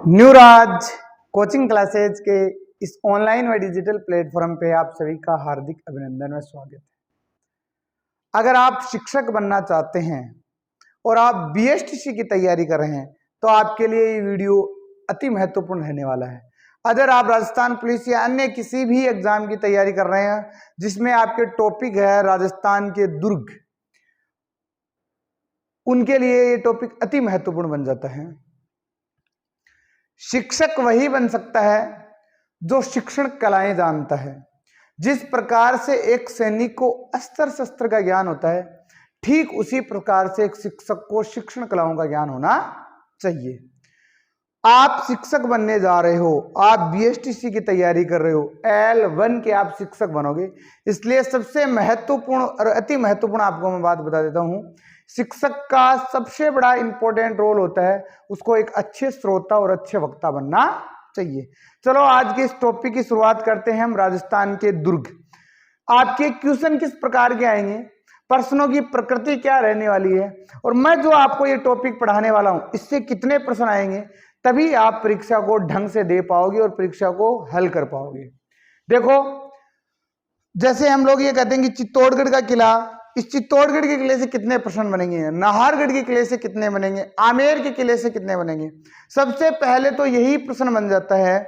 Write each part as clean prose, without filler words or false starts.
न्यूराज coaching classes के इस online व डिजिटल प्लेटफॉर्म पे आप सभी का हार्दिक अभिनंदन व स्वागत है। अगर आप शिक्षक बनना चाहते हैं और आप बीएसटीसी की तैयारी कर रहे हैं तो आपके लिए ये वीडियो अति महत्वपूर्ण रहने वाला है। अगर आप राजस्थान पुलिस या अन्य किसी भी एग्जाम की तैयारी कर रहे हैं जिसमें आपके टॉपिक है राजस्थान के दुर्ग, उनके लिए ये टॉपिक अति महत्वपूर्ण बन जाता है। शिक्षक वही बन सकता है जो शिक्षण कलाएं जानता है। जिस प्रकार से एक सैनिक को अस्त्र शस्त्र का ज्ञान होता है, ठीक उसी प्रकार से एक शिक्षक को शिक्षण कलाओं का ज्ञान होना चाहिए। आप शिक्षक बनने जा रहे हो, आप बीएसटीसी की तैयारी कर रहे हो, L1 के आप शिक्षक बनोगे। इसलिए सबसे महत्वपूर्ण और अति महत्वपूर्ण आपको मैं बात बता देता हूं, शिक्षक का सबसे बड़ा इंपॉर्टेंट रोल होता है उसको एक अच्छे श्रोता और अच्छे वक्ता बनना चाहिए। चलो आज के इस टॉपिक की शुरुआत करते हैं हम। राजस्थान के दुर्ग, आपके क्वेश्चन किस प्रकार के आएंगे, प्रश्नों की प्रकृति क्या रहने वाली है, और मैं जो आपको ये टॉपिक पढ़ाने वाला हूं इससे कितने प्रश्न आएंगे, तभी आप परीक्षा को ढंग से दे पाओगे और परीक्षा को हल कर पाओगे। देखो, जैसे हम लोग ये कहते हैं कि चित्तौड़गढ़ का किला, इस चित्तौड़गढ़ के किले से कितने प्रश्न बनेंगे, नाहरगढ़ के किले से कितने बनेंगे, आमेर के किले से कितने बनेंगे। सबसे पहले तो यही प्रश्न बन जाता है,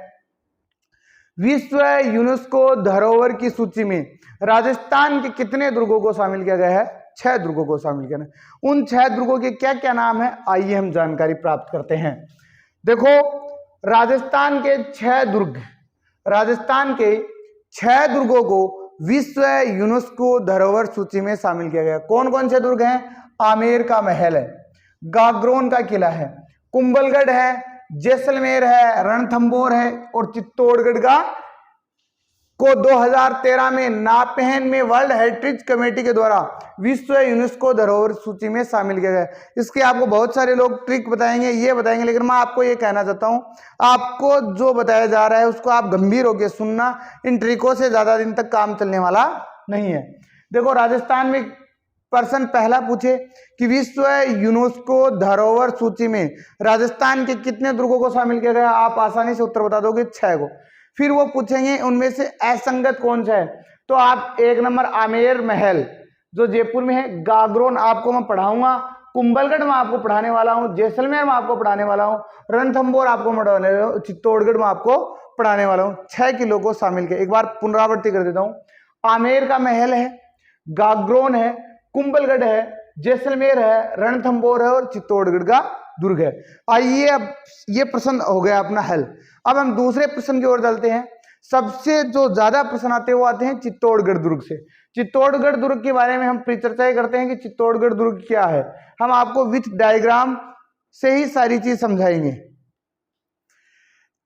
विश्व यूनेस्को धरोहर की सूची में राजस्थान के कितने दुर्गों को शामिल किया गया है? 6 दुर्गों को शामिल किया गया। उन 6 दुर्गों के क्या क्या नाम है, आइए हम जानकारी प्राप्त करते हैं। देखो, राजस्थान के 6 दुर्ग, राजस्थान के 6 दुर्गों को विश्व यूनेस्को धरोहर सूची में शामिल किया गया। कौन कौन से दुर्ग हैं? आमेर का महल है, गागरोन का किला है, कुंभलगढ़ है, जैसलमेर है, रणथंभौर है, और चित्तौड़गढ़ को 2013 में नापहन में वर्ल्ड हेरिटेज कमेटी के द्वारा विश्व यूनेस्को धरोहर सूची में शामिल किया गया। इसके आपको बहुत सारे लोग ट्रिक बताएंगे, ये बताएंगे, लेकिन मैं आपको ये कहना चाहता हूं, आपको जो बताया जा रहा है उसको आप गंभीर होकर सुनना। इन ट्रिकों से ज्यादा दिन तक काम चलने वाला नहीं है। देखो, राजस्थान में प्रश्न पहला पूछे कि विश्व यूनेस्को धरोहर सूची में राजस्थान के कितने दुर्गों को शामिल किया गया, आप आसानी से उत्तर बता दोगे 6 को। फिर वो पूछेंगे उनमें से असंगत कौन सा है, तो आप 1 नंबर आमेर महल जो जयपुर में है, गागरोन आपको मैं पढ़ाऊंगा, कुंभलगढ़ में आपको पढ़ाने वाला हूं, जैसलमेर में आपको पढ़ाने वाला हूं, रणथंभौर आपको पढ़ाने वाला हूं, चित्तौड़गढ़ में आपको पढ़ाने वाला हूं। 6 किलो को शामिल किया। एक बार पुनरावृत्ति कर देता हूं, आमेर का महल है, गागरोन है, कुंभलगढ़ है, जैसलमेर है, रणथंभौर है और चित्तौड़गढ़ का दुर्ग है। आइए, अब ये प्रश्न हो गया अपना हल। अब हम दूसरे प्रश्न की ओर चलते हैं। सबसे जो ज्यादा प्रश्न आते हैं वो आते हैं चित्तौड़गढ़ दुर्ग से। चित्तौड़गढ़ दुर्ग के बारे में हम परिचर्चा करते हैं कि चित्तौड़गढ़ दुर्ग क्या है। हम आपको विथ डायग्राम से ही सारी चीज समझाएंगे।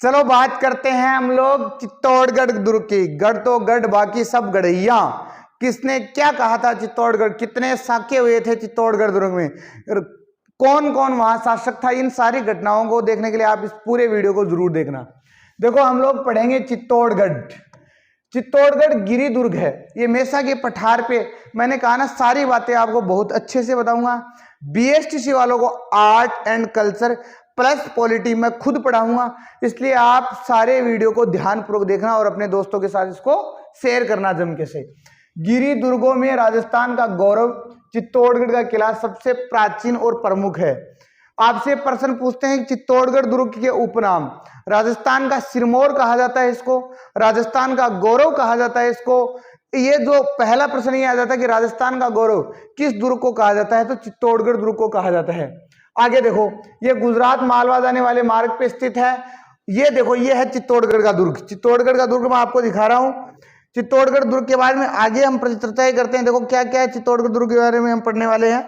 चलो बात करते हैं हम लोग चित्तौड़गढ़ दुर्ग की। गढ़ तो गढ़, बाकी सब गढ़ैया। किसने क्या कहा था चित्तौड़गढ़, कितने साके हुए थे चित्तौड़गढ़ दुर्ग में, कौन कौन वहां शासक था, इन सारी घटनाओं को देखने के लिए आप इस पूरे वीडियो को जरूर देखना। देखो, हम लोग पढ़ेंगे चित्तौड़गढ़। चित्तौड़गढ़ गिरी दुर्ग है, ये मेसा के पठार पे। मैंने कहा ना, सारी बातें आपको बहुत अच्छे से बताऊंगा। बीएसटीसी वालों को art and culture plus polity में खुद पढ़ाऊंगा, इसलिए आप सारे वीडियो को ध्यानपूर्वक देखना और अपने दोस्तों के साथ इसको शेयर करना जम के से। गिरी दुर्गों में राजस्थान का गौरव चित्तौड़गढ़ का किला सबसे प्राचीन और प्रमुख है। आपसे प्रश्न पूछते हैं कि चित्तौड़गढ़ दुर्ग के उपनाम, राजस्थान का सिरमौर कहा जाता है इसको, राजस्थान का गौरव कहा जाता है इसको। ये जो पहला प्रश्न ये आ जाता है कि राजस्थान का गौरव किस दुर्ग को कहा जाता है, तो चित्तौड़गढ़ दुर्ग को कहा जाता है। आगे देखो, ये गुजरात मालवा जाने वाले मार्ग पे स्थित है। ये देखो, ये है चित्तौड़गढ़ का दुर्ग। चित्तौड़गढ़ का दुर्ग मैं आपको दिखा रहा हूं। चित्तौड़गढ़ दुर्ग के बारे में आगे हम परिचर्चा करते हैं। देखो क्या क्या है चित्तौड़गढ़ दुर्ग के बारे में हम पढ़ने वाले हैं।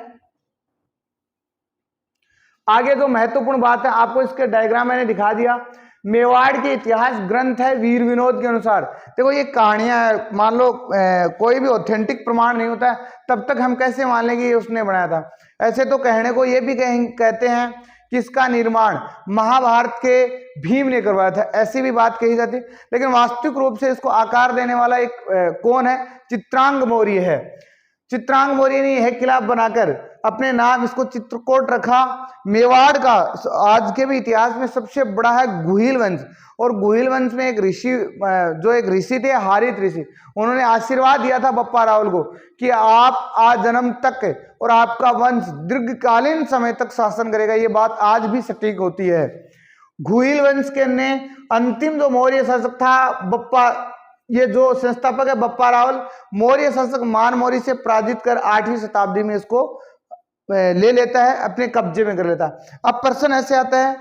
आगे जो महत्वपूर्ण बात है आपको इसके डायग्राम मैंने दिखा दिया। मेवाड़ के इतिहास ग्रंथ है वीर विनोद के अनुसार। देखो, ये कहानियां, मान लो कोई भी ऑथेंटिक प्रमाण नहीं होता है तब तक हम कैसे मान लेंगे ये उसने बनाया था। ऐसे तो कहने को ये भी कहते हैं कि इसका निर्माण महाभारत के भीम ने करवाया था, ऐसी भी बात कही जाती, लेकिन वास्तविक रूप से इसको आकार देने वाला एक कौन है, चित्रांग मौर्य है। चित्रांग मौर्य ने यह किला बनाकर अपने नाम इसको चित्रकूट रखा। मेवाड़ का आज के भी इतिहास में सबसे बड़ा है गुहिल वंश, और गुहिल वंश में एक ऋषि, जो एक ऋषि थे हारित ऋषि, उन्होंने आशीर्वाद दिया था बप्पा रावल को कि आप आजन्म तक और आपका वंश दीर्घकालीन समय तक शासन करेगा। ये बात आज भी सटीक होती है। गुहिल वंश के ने अंतिम जो मौर्य शासक था बप्पा, ये जो संस्थापक है बप्पा रावल, मौर्य शासक मान मौर्य से पराजित कर 8वीं शताब्दी में इसको ले लेता है, अपने कब्जे में कर लेता है। अब प्रश्न ऐसे आता है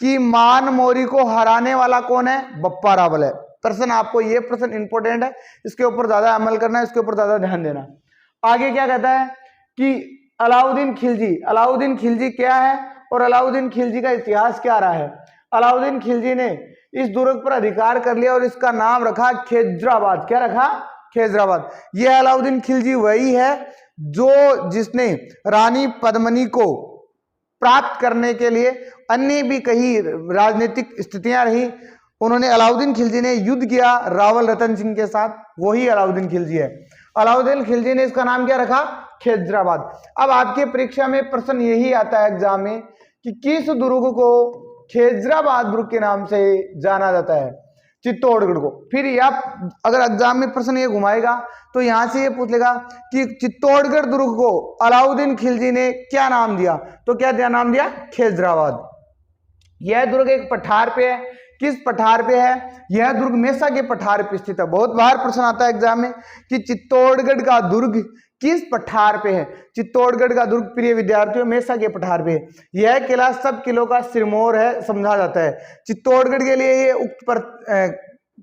कि मान मौर्य को हराने वाला कौन है? बप्पा रावल है। प्रश्न आपको, ये प्रश्न इंपॉर्टेंट है, इसके ऊपर ज्यादा अमल करना है, इसके ऊपर ज्यादा ध्यान देना। आगे क्या कहता है कि अलाउद्दीन खिलजी, अलाउद्दीन खिलजी क्या है और अलाउद्दीन खिलजी का इतिहास क्या रहा है? अलाउद्दीन खिलजी ने इस दुर्ग पर अधिकार कर लिया और इसका नाम रखा खेजराबाद। क्या रखा? खेजराबाद। यह अलाउद्दीन खिलजी वही है जो जिसने रानी पद्मिनी को प्राप्त करने के लिए अन्य भी कई राजनीतिक स्थितियां रही, उन्होंने अलाउद्दीन खिलजी ने युद्ध किया रावल रतन सिंह के साथ, वही अलाउद्दीन खिलजी है। अलाउद्दीन खिलजी ने इसका नाम क्या रखा? खेजराबाद। अब आपके परीक्षा में प्रश्न यही आता है एग्जाम में कि किस दुर्ग को खेजराबाद दुर्ग के नाम से जाना जाता है? चित्तौड़गढ़ को। फिर आप अगर एग्जाम में प्रश्न ये घुमाएगा तो यहां से ये पूछ लेगा कि चित्तौड़गढ़ दुर्ग को अलाउद्दीन खिलजी ने क्या नाम दिया? तो क्या दिया नाम दिया? खेजराबाद। यह दुर्ग एक पठार पे है। किस पठार पे है? यह दुर्ग मेसा के पठार पे स्थित है। बहुत बार प्रश्न आता है एग्जाम में कि चित्तौड़गढ़ का दुर्ग किस पठार पे है? चित्तौड़गढ़ का दुर्ग प्रिय विद्यार्थियों मेसा के पठार पे है। यह किला सब किलों का सिरमौर है समझा जाता है। चित्तौड़गढ़ के लिए ये उक्त पर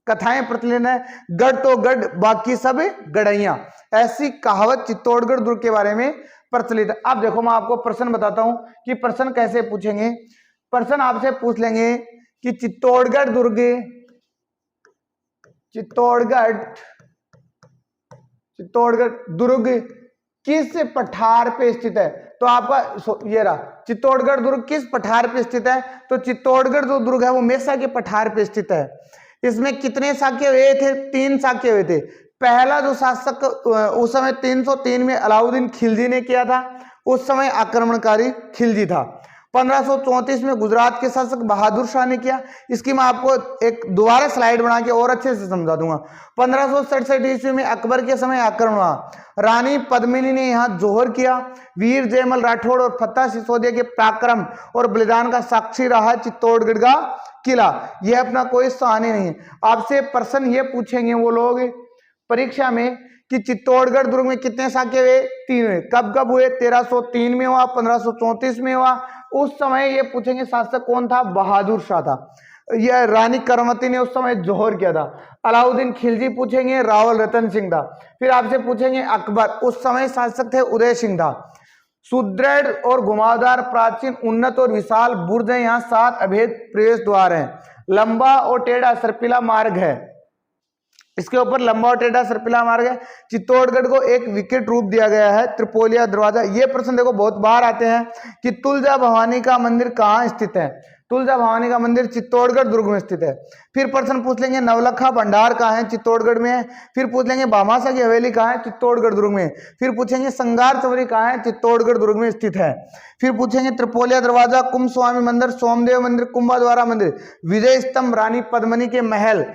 कथाएं प्रचलित है, गढ़ तो गढ़ बाकी सब गढ़ैया, ऐसी कहावत चित्तौड़गढ़ दुर्ग के बारे में प्रचलित है। अब देखो मैं आपको प्रश्न बताता हूं कि प्रश्न कैसे पूछेंगे। प्रश्न आपसे पूछ लेंगे कि चित्तौड़गढ़ दुर्ग किस पठार पे स्थित है? तो आपका ये रहा, चित्तौड़गढ़ दुर्ग किस पठार पे स्थित है? तो चित्तौड़गढ़ जो दुर्ग है वो मेसा के पठार पे स्थित है। इसमें कितने शाक्य हुए थे? 3 शाक्य हुए थे। पहला जो शासक उस समय 303 में अलाउद्दीन खिलजी ने किया था, उस समय आक्रमणकारी खिलजी था। 1534 में गुजरात के शासक बहादुर शाह ने किया। इसकी मैं आपको एक दोबारा स्लाइड बना के और अच्छे से समझा दूंगा। 1567 ईस्वी में अकबर के समय आक्रमण हुआ, रानी पद्मिनी ने यहाँ जोहर किया। वीर जयमल राठौड़ और फतेह सिसोदिया के पराक्रम और बलिदान का साक्षी रहा चित्तौड़गढ़ का किला। यह अपना कोई सहानी नहीं है। आपसे प्रश्न ये पूछेंगे वो लोग परीक्षा में कि चित्तौड़गढ़ दुर्ग में कितने शाक्य हुए? 3 हुए। कब कब हुए? 1303 में हुआ, 1534 में हुआ। उस समय ये पूछेंगे शासक कौन था? बहादुर शाह था। यह रानी करमती ने उस समय जोहर किया था। अलाउद्दीन खिलजी पूछेंगे, रावल रतन सिंह था। फिर आपसे पूछेंगे अकबर, उस समय शासक थे उदय सिंह था। सुदृढ़ और घुमावदार प्राचीन उन्नत और विशाल बुर्ज है। यहाँ 7 अभेद प्रवेश द्वार हैं। लंबा और टेढ़ा सर्पिला मार्ग है। इसके ऊपर लंबा और टेढ़ा सर्पिला मार्ग है। चित्तौड़गढ़ को एक विकट रूप दिया गया है, त्रिपोलिया दरवाजा। ये प्रश्न देखो बहुत बार आते हैं कि तुलजा भवानी का मंदिर कहाँ स्थित है? तुलजा भवानी का मंदिर चित्तौड़गढ़ दुर्ग में स्थित है। फिर प्रश्न पूछ लेंगे नवलखा भंडार कहाँ है? चित्तौड़गढ़ में है। फिर पूछ लेंगे भामाशाह की हवेली कहाँ है? चित्तौड़गढ़ दुर्ग में। फिर पूछेंगे संगार चौरी कहाँ है? चित्तौड़गढ़ दुर्ग में स्थित है। फिर पूछेंगे त्रिपोलिया दरवाजा, कुंभ स्वामी मंदिर, सोमदेव मंदिर, कुंभाद्वारा मंदिर, विजय स्तंभ, रानी पद्मिनी के महल,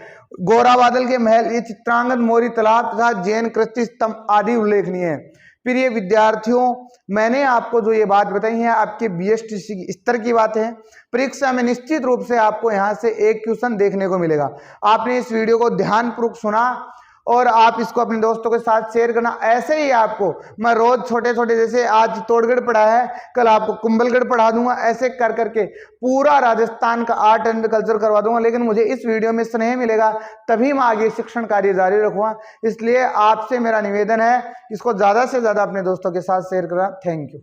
गोरा बादल के महल, ये चित्रांगद मौर्य तालाब तथा जैन कृष्टि स्तंभ आदि उल्लेखनीय है। फिर ये विद्यार्थियों मैंने आपको जो ये बात बताई है आपके BSTC स्तर की बात है। परीक्षा में निश्चित रूप से आपको यहाँ से एक क्वेश्चन देखने को मिलेगा। आपने इस वीडियो को ध्यानपूर्वक सुना और आप इसको अपने दोस्तों के साथ शेयर करना। ऐसे ही आपको मैं रोज छोटे छोटे, जैसे आज चित्तौड़गढ़ पढ़ा है, कल आपको कुंभलगढ़ पढ़ा दूंगा, ऐसे कर करके पूरा राजस्थान का आर्ट एंड कल्चर करवा दूंगा। लेकिन मुझे इस वीडियो में स्नेह मिलेगा तभी मैं आगे शिक्षण कार्य जारी रखूंगा। इसलिए आपसे मेरा निवेदन है इसको ज्यादा से ज्यादा अपने दोस्तों के साथ शेयर करना। Thank you.